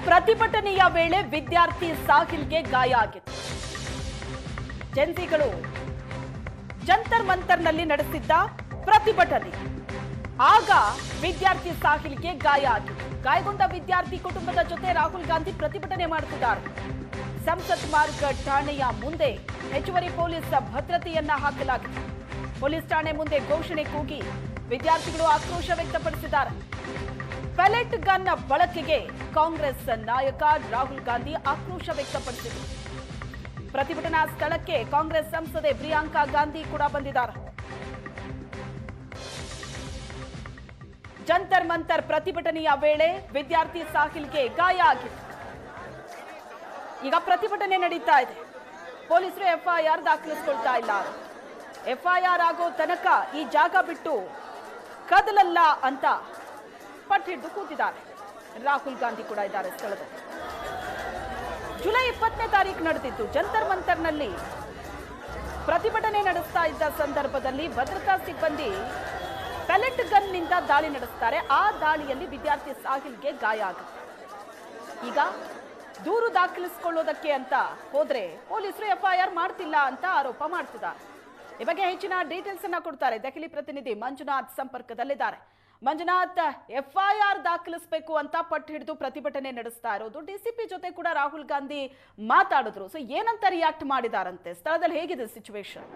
ಪ್ರತಿಭಟನೆಯ ವೇಳೆ ವಿದ್ಯಾರ್ಥಿ ಸಾಹಿಲ್ಗೆ ಗಾಯ ಆಗಿತ್ತು. ಜೆನ್ಸಿಗಳು ಜಂತರ್ ಮಂತರ್ನಲ್ಲಿ ನಡೆಸಿದ್ದ ಪ್ರತಿಭಟನೆ ಆಗ ವಿದ್ಯಾರ್ಥಿ ಸಾಹಿಲ್ಗೆ ಗಾಯ ಆಗಿತ್ತು. ಗಾಯಗೊಂಡ ವಿದ್ಯಾರ್ಥಿ ಕುಟುಂಬದ ಜೊತೆ ರಾಹುಲ್ ಗಾಂಧಿ ಪ್ರತಿಭಟನೆ ಮಾಡುತ್ತಿದ್ದಾರೆ. ಸಂಸತ್ ಮಾರ್ಗ ಠಾಣೆಯ ಮುಂದೆ ಹೆಚ್ಚುವರಿ ಪೊಲೀಸ್ ಭದ್ರತೆಯನ್ನ ಹಾಕಲಾಗಿದೆ. ಪೊಲೀಸ್ ಠಾಣೆ ಮುಂದೆ ಘೋಷಣೆ ಕೂಗಿ ವಿದ್ಯಾರ್ಥಿಗಳು ಆಕ್ರೋಶ ವ್ಯಕ್ತಪಡಿಸಿದ್ದಾರೆ. ಪೆಲೆಟ್ ಗನ್ ಬಳಕೆಗೆ ಕಾಂಗ್ರೆಸ್ ನಾಯಕ ರಾಹುಲ್ ಗಾಂಧಿ ಆಕ್ರೋಶ ವ್ಯಕ್ತಪಡಿಸಿದರು. ಪ್ರತಿಭಟನಾ ಸ್ಥಳಕ್ಕೆ ಕಾಂಗ್ರೆಸ್ ಸಂಸದೆ ಪ್ರಿಯಾಂಕಾ ಗಾಂಧಿ ಕೂಡ ಬಂದಿದ್ದಾರೆ. ಜಂತರ್ ಮಂತರ್ ಪ್ರತಿಭಟನೆಯ ವೇಳೆ ವಿದ್ಯಾರ್ಥಿ ಸಾಹಿಲ್ಗೆ ಗಾಯ ಆಗಿದೆ. ಈಗ ಪ್ರತಿಭಟನೆ ನಡೀತಾ ಇದೆ. ಪೊಲೀಸರು ಎಫ್ಐಆರ್ ದಾಖಲಿಸಿಕೊಳ್ತಾ ಇಲ್ಲ. ಎಫ್ಐಆರ್ ಆಗೋ ತನಕ ಈ ಜಾಗ ಬಿಟ್ಟು ಕದಲಲ್ಲ ಅಂತ ಪಟ್ಟಿದ್ದು ಕೂತಿದ್ದಾರೆ. ರಾಹುಲ್ ಗಾಂಧಿ ಕೂಡ ಇದ್ದಾರೆ ಸ್ಥಳದಲ್ಲಿ. ಜುಲೈ 20ನೇ ತಾರೀಕು ನಡೆದಿತ್ತು. ಜಂತರ್ ಮಂತರ್ನಲ್ಲಿ ಪ್ರತಿಭಟನೆ ನಡೆಸ್ತಾ ಇದ್ದ ಸಂದರ್ಭದಲ್ಲಿ ಭದ್ರತಾ ಸಿಬ್ಬಂದಿ ಪೆಲೆಟ್ ಗನ್ನಿಂದ ದಾಳಿ ನಡೆಸ್ತಾರೆ. ಆ ದಾಳಿಯಲ್ಲಿ ವಿದ್ಯಾರ್ಥಿ ಸಾಹಿಲ್ಗೆ ಗಾಯ ಆಗುತ್ತೆ. ಈಗ ದೂರು ದಾಖಲಿಸಿಕೊಳ್ಳೋದಕ್ಕೆ ಅಂತ ಹೋದ್ರೆ ಪೊಲೀಸರು ಎಫ್ಐಆರ್ ಮಾಡ್ತಿಲ್ಲ ಅಂತ ಆರೋಪ ಮಾಡ್ತಿದ್ದಾರೆ. ಈ ಬಗ್ಗೆ ಹೆಚ್ಚಿನ ಡೀಟೇಲ್ಸ್ ಅನ್ನ ಕೊಡ್ತಾರೆ ದೆಹಲಿ ಪ್ರತಿನಿಧಿ ಮಂಜುನಾಥ್ ಸಂಪರ್ಕದಲ್ಲಿದ್ದಾರೆ. ಮಂಜುನಾಥ್, ಎಫ್ಐಆರ್ ದಾಖಲಿಸಬೇಕು ಅಂತ ಪಟ್ಟು ಹಿಡಿದು ಪ್ರತಿಭಟನೆ ನಡೆಸ್ತಾ ಇರೋದು. ಡಿಸಿಪಿ ಜೊತೆ ಕೂಡ ರಾಹುಲ್ ಗಾಂಧಿ ಮಾತಾಡಿದ್ರು. ಸೊ ಏನಂತ ರಿಯಾಕ್ಟ್ ಮಾಡಿದಾರಂತೆ? ಸ್ಥಳದಲ್ಲಿ ಹೇಗಿದೆ ಸಿಚುವೇಶನ್?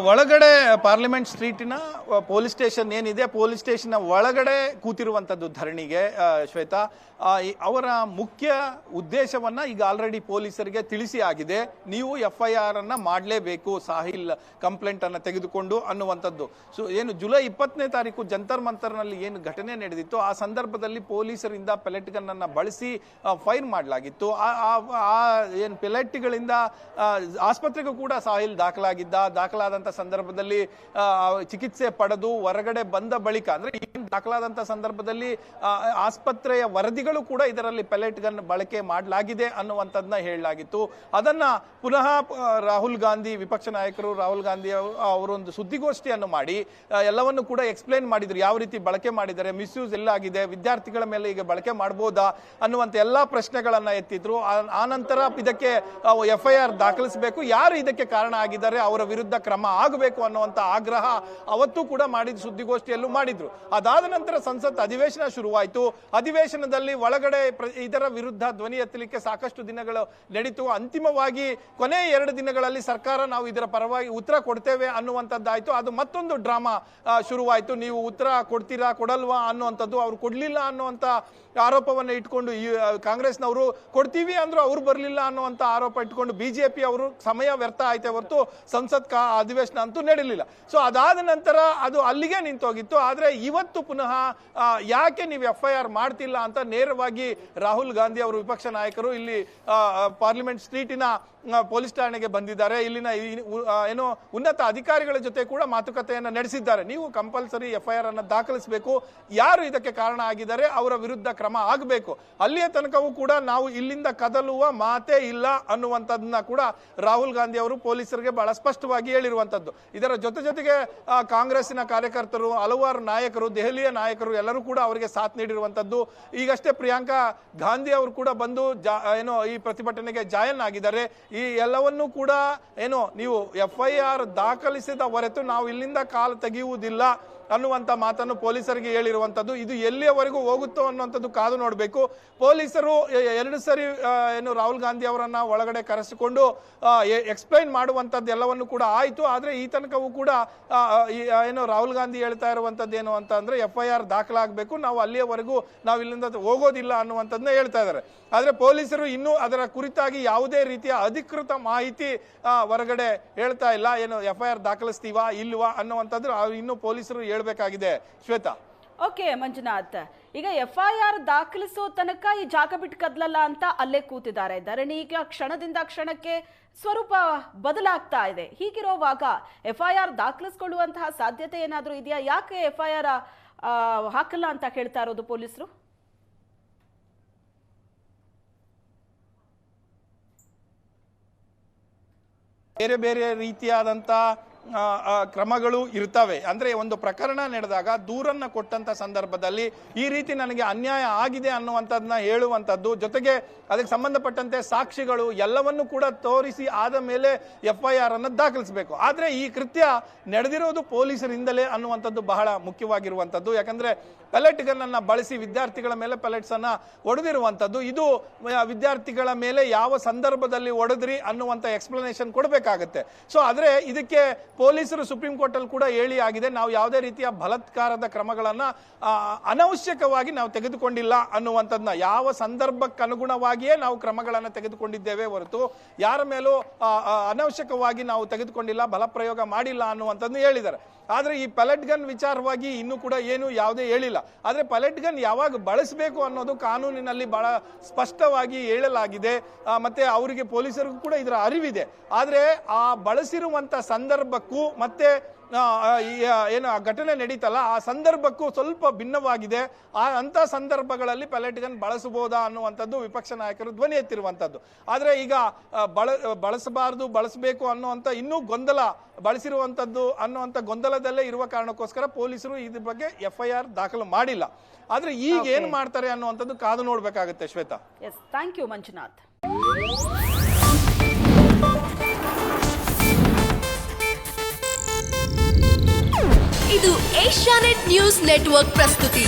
ಒಳಗಡೆ ಪಾರ್ಲಿಮೆಂಟ್ ಸ್ಟ್ರೀಟಿನ ಪೊಲೀಸ್ ಸ್ಟೇಷನ್ ಏನಿದೆ, ಪೊಲೀಸ್ ಸ್ಟೇಷನ್ ಒಳಗಡೆ ಕೂತಿರುವಂತದ್ದು ಧರಣಿಗೆ ಶ್ವೇತಾ, ಅವರ ಮುಖ್ಯ ಉದ್ದೇಶವನ್ನ ಈಗ ಆಲ್ರೆಡಿ ಪೊಲೀಸರಿಗೆ ತಿಳಿಸಿ ಆಗಿದೆ. ನೀವು ಎಫ್ಐಆರ್ ಅನ್ನ ಮಾಡಲೇಬೇಕು ಸಾಹಿಲ್ ಕಂಪ್ಲೇಂಟ್ ಅನ್ನ ತೆಗೆದುಕೊಂಡು ಅನ್ನುವಂಥದ್ದು. ಸೊ ಏನು ಜುಲೈ 20ನೇ ತಾರೀಕು ಜಂತರ್ ಮಂತರ್ನಲ್ಲಿ ಏನು ಘಟನೆ ನಡೆದಿತ್ತು ಆ ಸಂದರ್ಭದಲ್ಲಿ ಪೊಲೀಸರಿಂದ ಪೆಲೆಟ್ ಗನ್ ಅನ್ನ ಬಳಸಿ ಫೈರ್ ಮಾಡಲಾಗಿತ್ತು. ಏನು ಪೆಲೆಟ್ಗಳಿಂದ ಆಸ್ಪತ್ರೆಗೂ ಕೂಡ ಸಾಹಿಲ್ ದಾಖಲಾದಂತ ಸಂದರ್ಭದಲ್ಲಿ ಚಿಕಿತ್ಸೆ ಪಡೆದು ಹೊರಗಡೆ ಬಂದ ಬಳಿಕ, ಅಂದ್ರೆ ದಾಖಲಾದಂತ ಸಂದರ್ಭದಲ್ಲಿ ಆಸ್ಪತ್ರೆಯ ವರದಿಗಳು ಕೂಡ ಇದರಲ್ಲಿ ಪೆಲೆಟ್ ಗನ್ ಬಳಕೆ ಮಾಡಲಾಗಿದೆ ಅನ್ನುವಂಥದ್ದನ್ನ ಹೇಳಲಾಗಿತ್ತು. ಅದನ್ನ ಪುನಃ ರಾಹುಲ್ ಗಾಂಧಿ, ವಿಪಕ್ಷ ನಾಯಕರು ರಾಹುಲ್ ಗಾಂಧಿ ಅವರೊಂದು ಸುದ್ದಿಗೋಷ್ಠಿಯನ್ನು ಮಾಡಿ ಎಲ್ಲವನ್ನು ಕೂಡ ಎಕ್ಸ್ಪ್ಲೇನ್ ಮಾಡಿದ್ರು. ಯಾವ ರೀತಿ ಬಳಕೆ ಮಾಡಿದ್ದಾರೆ, ಮಿಸ್ಯೂಸ್ ಎಲ್ಲ ಆಗಿದೆ, ವಿದ್ಯಾರ್ಥಿಗಳ ಮೇಲೆ ಈಗ ಬಳಕೆ ಮಾಡಬಹುದಾ ಅನ್ನುವಂತ ಎಲ್ಲಾ ಪ್ರಶ್ನೆಗಳನ್ನ ಎತ್ತಿದ್ರು. ಆ ನಂತರ ಇದಕ್ಕೆ ಎಫ್ಐಆರ್ ದಾಖಲಿಸಬೇಕು, ಯಾರು ಇದಕ್ಕೆ ಕಾರಣ ಆಗಿದ್ದಾರೆ ಅವರ ವಿರುದ್ಧ ಕ್ರಮ ಆಗಬೇಕು ಅನ್ನುವಂತ ಆಗ್ರಹ ಅವತ್ತು ಕೂಡ ಮಾಡಿದ ಸುದ್ದಿಗೋಷ್ಠಿಯಲ್ಲೂ ಮಾಡಿದ್ರು. ಅದಾದ ನಂತರ ಸಂಸತ್ ಅಧಿವೇಶನ ಶುರುವಾಯಿತು. ಅಧಿವೇಶನದಲ್ಲಿ ಒಳಗಡೆ ಇದರ ವಿರುದ್ಧ ಧ್ವನಿ ಎತ್ತಲಿಕ್ಕೆ ಸಾಕಷ್ಟು ದಿನಗಳು ನಡೀತು. ಅಂತಿಮವಾಗಿ ಕೊನೆ 2 ದಿನಗಳಲ್ಲಿ ಸರ್ಕಾರ ನಾವು ಇದರ ಪರವಾಗಿ ಉತ್ತರ ಕೊಡ್ತೇವೆ ಅನ್ನುವಂಥದ್ದಾಯ್ತು. ಅದು ಮತ್ತೊಂದು ಡ್ರಾಮಾ ಶುರುವಾಯಿತು. ನೀವು ಉತ್ತರ ಕೊಡ್ತೀರಾ ಕೊಡಲ್ವಾ ಅನ್ನುವಂಥದ್ದು, ಅವ್ರು ಕೊಡ್ಲಿಲ್ಲ ಅನ್ನುವಂತ ಆರೋಪವನ್ನು ಇಟ್ಕೊಂಡು ಕಾಂಗ್ರೆಸ್ನವರು ಕೊಡ್ತೀವಿ ಅಂದ್ರೂ ಅವ್ರು ಬರಲಿಲ್ಲ ಅನ್ನುವಂತ ಆರೋಪ ಇಟ್ಕೊಂಡು ಬಿಜೆಪಿ ಅವರು ಸಮಯ ವ್ಯರ್ಥ ಆಯ್ತೆ ಹೊರತು ಸಂಸತ್ ಅಧಿವೇಶನ ಅಂತೂ ನಡೀಲಿಲ್ಲ. ಸೊ ಅದಾದ ನಂತರ ಅದು ಅಲ್ಲಿಗೆ ನಿಂತೋಗಿತ್ತು. ಆದ್ರೆ ಇವತ್ತು ಪುನಃ ಯಾಕೆ ನೀವು ಎಫ್ಐಆರ್ ಮಾಡ್ತಿಲ್ಲ ಅಂತ ನೇರವಾಗಿ ರಾಹುಲ್ ಗಾಂಧಿ ಅವರು, ವಿಪಕ್ಷ ನಾಯಕರು, ಇಲ್ಲಿ ಪಾರ್ಲಿಮೆಂಟ್ ಸ್ಟ್ರೀಟಿನ ಪೊಲೀಸ್ ಠಾಣೆಗೆ ಬಂದಿದ್ದಾರೆ. ಇಲ್ಲಿನ ಏನೋ ಉನ್ನತ ಅಧಿಕಾರಿಗಳ ಜೊತೆ ಕೂಡ ಮಾತುಕತೆಯನ್ನು ನಡೆಸಿದ್ದಾರೆ. ನೀವು ಕಂಪಲ್ಸರಿ ಎಫ್ಐಆರ್ ಅನ್ನು ದಾಖಲಿಸಬೇಕು, ಯಾರು ಇದಕ್ಕೆ ಕಾರಣ ಆಗಿದ್ದಾರೆ ಅವರ ವಿರುದ್ಧ ಕ್ರಮ ಆಗಬೇಕು, ಅಲ್ಲಿಯ ತನಕವೂ ಕೂಡ ನಾವು ಇಲ್ಲಿಂದ ಕದಲುವ ಮಾತೇ ಇಲ್ಲ ಅನ್ನುವಂಥದ್ದನ್ನ ಕೂಡ ರಾಹುಲ್ ಗಾಂಧಿ ಅವರು ಪೊಲೀಸರಿಗೆ ಬಹಳ ಸ್ಪಷ್ಟವಾಗಿ ಹೇಳಿರುವಂತದ್ದು. ಇದರ ಜೊತೆಗೆ ಕಾಂಗ್ರೆಸ್ಸಿನ ಕಾರ್ಯಕರ್ತರು, ಹಲವಾರು ನಾಯಕರು, ದೆಹಲಿಯ ನಾಯಕರು ಎಲ್ಲರೂ ಕೂಡ ಅವರಿಗೆ ಸಾಥ್ ನೀಡಿರುವಂತದ್ದು. ಈಗಷ್ಟೇ ಪ್ರಿಯಾಂಕಾ ಗಾಂಧಿ ಅವರು ಕೂಡ ಬಂದು ಏನೋ ಈ ಪ್ರತಿಭಟನೆಗೆ ಜಾಯಿನ್ ಆಗಿದ್ದಾರೆ. ಈ ಎಲ್ಲವನ್ನೂ ಕೂಡ ಏನು ನೀವು ಎಫ್ಐಆರ್ ದಾಖಲಿಸಿದ ಹೊರತು ನಾವು ಇಲ್ಲಿಂದ ಕಾಲು ತೆಗೆಯುವುದಿಲ್ಲ ಅನ್ನುವಂತ ಮಾತನ್ನು ಪೊಲೀಸರಿಗೆ ಹೇಳಿರುವಂತದ್ದು. ಇದು ಎಲ್ಲಿಯವರೆಗೂ ಹೋಗುತ್ತೋ ಅನ್ನುವಂಥದ್ದು ಕಾದು ನೋಡಬೇಕು. ಪೊಲೀಸರು 2 ಸರಿ ಏನು ರಾಹುಲ್ ಗಾಂಧಿ ಅವರನ್ನ ಒಳಗಡೆ ಕರೆಸಿಕೊಂಡು ಎಕ್ಸ್ಪ್ಲೈನ್ ಮಾಡುವಂತದ್ದು ಎಲ್ಲವನ್ನು ಕೂಡ ಆಯ್ತು. ಆದ್ರೆ ಈ ತನಕವೂ ಕೂಡ ಏನು ರಾಹುಲ್ ಗಾಂಧಿ ಹೇಳ್ತಾ ಇರುವಂತದ್ದು ಏನು ಅಂತ ಅಂದ್ರೆ ಎಫ್ಐಆರ್ ದಾಖಲಾಗಬೇಕು, ನಾವು ಅಲ್ಲಿಯವರೆಗೂ ನಾವು ಇಲ್ಲಿಂದ ಹೋಗೋದಿಲ್ಲ ಅನ್ನುವಂಥದ್ದನ್ನ ಹೇಳ್ತಾ ಇದ್ದಾರೆ. ಆದ್ರೆ ಪೊಲೀಸರು ಇನ್ನೂ ಅದರ ಕುರಿತಾಗಿ ಯಾವುದೇ ರೀತಿಯ ಅಧಿಕೃತ ಮಾಹಿತಿ ಹೊರಗಡೆ ಹೇಳ್ತಾ ಇಲ್ಲ. ಏನು ಎಫ್ಐಆರ್ ದಾಖಲಿಸ್ತೀವಾ ಇಲ್ವಾ ಅನ್ನುವಂಥದ್ದು ಇನ್ನೂ ಪೊಲೀಸರು ಹೇಳ್ಬೇಕಾಗಿದೆ ಶ್ವೇತಾ. ಓಕೆ ಮಂಜುನಾಥ್, ಈಗ ಎಫ್ಐಆರ್ ದಾಖಲಿಸೋ ತನಕ ಈ ಜಾಗ ಬಿಟ್ಟು ಕದಲಲ್ಲ ಅಂತ ಅಲ್ಲೇ ಕೂತಿದ್ದಾರೆ. ಧರಣಿ ಈಗ ಕ್ಷಣದಿಂದ ಕ್ಷಣಕ್ಕೆ ಸ್ವರೂಪ ಬದಲಾಗ್ತಾ ಇದೆ. ಹೀಗಿರುವಾಗ ಎಫ್ಐಆರ್ ದಾಖಲಿಸಿಕೊಳ್ಳುವಂತಹ ಸಾಧ್ಯತೆ ಏನಾದರೂ ಇದೆಯಾ? ಯಾಕೆ ಎಫ್ಐಆರ್ ಹಾಕಲ್ಲ ಅಂತ ಹೇಳ್ತಾ ಇರೋದು ಪೊಲೀಸರು? ಬೇರೆ ಬೇರೆ ರೀತಿಯಾದಂತ ಕ್ರಮಗಳು ಇರ್ತವೆ. ಅಂದರೆ ಒಂದು ಪ್ರಕರಣ ನಡೆದಾಗ ದೂರನ್ನ ಕೊಟ್ಟಂತ ಸಂದರ್ಭದಲ್ಲಿ ಈ ರೀತಿ ನನಗೆ ಅನ್ಯಾಯ ಆಗಿದೆ ಅನ್ನುವಂಥದ್ದನ್ನ ಹೇಳುವಂಥದ್ದು, ಜೊತೆಗೆ ಅದಕ್ಕೆ ಸಂಬಂಧಪಟ್ಟಂತೆ ಸಾಕ್ಷಿಗಳು ಎಲ್ಲವನ್ನು ಕೂಡ ತೋರಿಸಿ ಆದ ಮೇಲೆ FIR ಅನ್ನು ದಾಖಲಿಸಬೇಕು. ಆದರೆ ಈ ಕೃತ್ಯ ನಡೆದಿರೋದು ಪೊಲೀಸರಿಂದಲೇ ಅನ್ನುವಂಥದ್ದು ಬಹಳ ಮುಖ್ಯವಾಗಿರುವಂಥದ್ದು. ಯಾಕಂದ್ರೆ ಪೆಲೆಟ್ ಗನ್ ಅನ್ನ ಬಳಸಿ ವಿದ್ಯಾರ್ಥಿಗಳ ಮೇಲೆ ಪೆಲೆಟ್ಸ್ ಅನ್ನ ಹೊಡೆದಿರುವಂಥದ್ದು, ಇದು ವಿದ್ಯಾರ್ಥಿಗಳ ಮೇಲೆ ಯಾವ ಸಂದರ್ಭದಲ್ಲಿ ಹೊಡೆದ್ರಿ ಅನ್ನುವಂಥ ಎಕ್ಸ್ಪ್ಲನೇಷನ್ ಕೊಡಬೇಕಾಗತ್ತೆ. ಸೊ ಆದರೆ ಇದಕ್ಕೆ ಪೊಲೀಸರು ಸುಪ್ರೀಂ ಕೋರ್ಟ್ ಅಲ್ಲಿ ಕೂಡ ಹೇಳಿ ಆಗಿದೆ, ನಾವು ಯಾವುದೇ ರೀತಿಯ ಬಲಾತ್ಕಾರದ ಕ್ರಮಗಳನ್ನ ಅನವಶ್ಯಕವಾಗಿ ನಾವು ತೆಗೆದುಕೊಂಡಿಲ್ಲ ಅನ್ನುವಂಥದ್ದನ್ನ, ಯಾವ ಸಂದರ್ಭಕ್ಕೆ ಅನುಗುಣವಾಗಿಯೇ ನಾವು ಕ್ರಮಗಳನ್ನು ತೆಗೆದುಕೊಂಡಿದ್ದೇವೆ ಹೊರತು ಯಾರ ಮೇಲೂ ಅನವಶ್ಯಕವಾಗಿ ನಾವು ತೆಗೆದುಕೊಂಡಿಲ್ಲ, ಬಲಪ್ರಯೋಗ ಮಾಡಿಲ್ಲ ಅನ್ನುವಂಥದ್ದು ಹೇಳಿದ್ದಾರೆ. ಆದರೆ ಈ ಪೆಲೆಟ್ ಗನ್ ವಿಚಾರವಾಗಿ ಇನ್ನೂ ಕೂಡ ಏನು ಯಾವುದೇ ಹೇಳಿಲ್ಲ. ಆದರೆ ಪೆಲೆಟ್ ಗನ್ ಯಾವಾಗ ಬಳಸಬೇಕು ಅನ್ನೋದು ಕಾನೂನಿನಲ್ಲಿ ಬಹಳ ಸ್ಪಷ್ಟವಾಗಿ ಹೇಳಲಾಗಿದೆ. ಮತ್ತೆ ಅವರಿಗೆ ಪೊಲೀಸರಿಗೂ ಕೂಡ ಇದರ ಅರಿವಿದೆ. ಆದರೆ ಆ ಬಳಸಿರುವಂತ ಸಂದರ್ಭಕ್ಕೂ ಮತ್ತೆ ಏನು ಘಟನೆ ನಡೀತಲ್ಲ ಆ ಸಂದರ್ಭಕ್ಕೂ ಸ್ವಲ್ಪ ಭಿನ್ನವಾಗಿದೆ. ಅಂತ ಸಂದರ್ಭಗಳಲ್ಲಿ ಪೆಲೆಟ್ ಗನ್ ಬಳಸಬಹುದಾ ಅನ್ನುವಂಥದ್ದು ವಿಪಕ್ಷ ನಾಯಕರು ಧ್ವನಿ ಎತ್ತಿರುವಂಥದ್ದು. ಆದರೆ ಈಗ ಬಳಸಬಾರದು ಬಳಸಬೇಕು ಅನ್ನುವಂಥ ಇನ್ನೂ ಗೊಂದಲ, ಬಳಸಿರುವಂಥದ್ದು ಅನ್ನುವಂಥ ಗೊಂದಲದಲ್ಲೇ ಇರುವ ಕಾರಣಕ್ಕೋಸ್ಕರ ಪೊಲೀಸರು ಇದ್ರ ಬಗ್ಗೆ FIR ದಾಖಲು ಮಾಡಿಲ್ಲ. ಆದ್ರೆ ಈಗ ಏನ್ ಮಾಡ್ತಾರೆ ಅನ್ನುವಂಥದ್ದು ಕಾದು ನೋಡ್ಬೇಕಾಗುತ್ತೆ Shweta. Yes, thank you Manjunath. ಇದು ಏಷ್ಯಾನೆಟ್ ನ್ಯೂಸ್ ನೆಟ್ವರ್ಕ್ ಪ್ರಸ್ತುತಿ.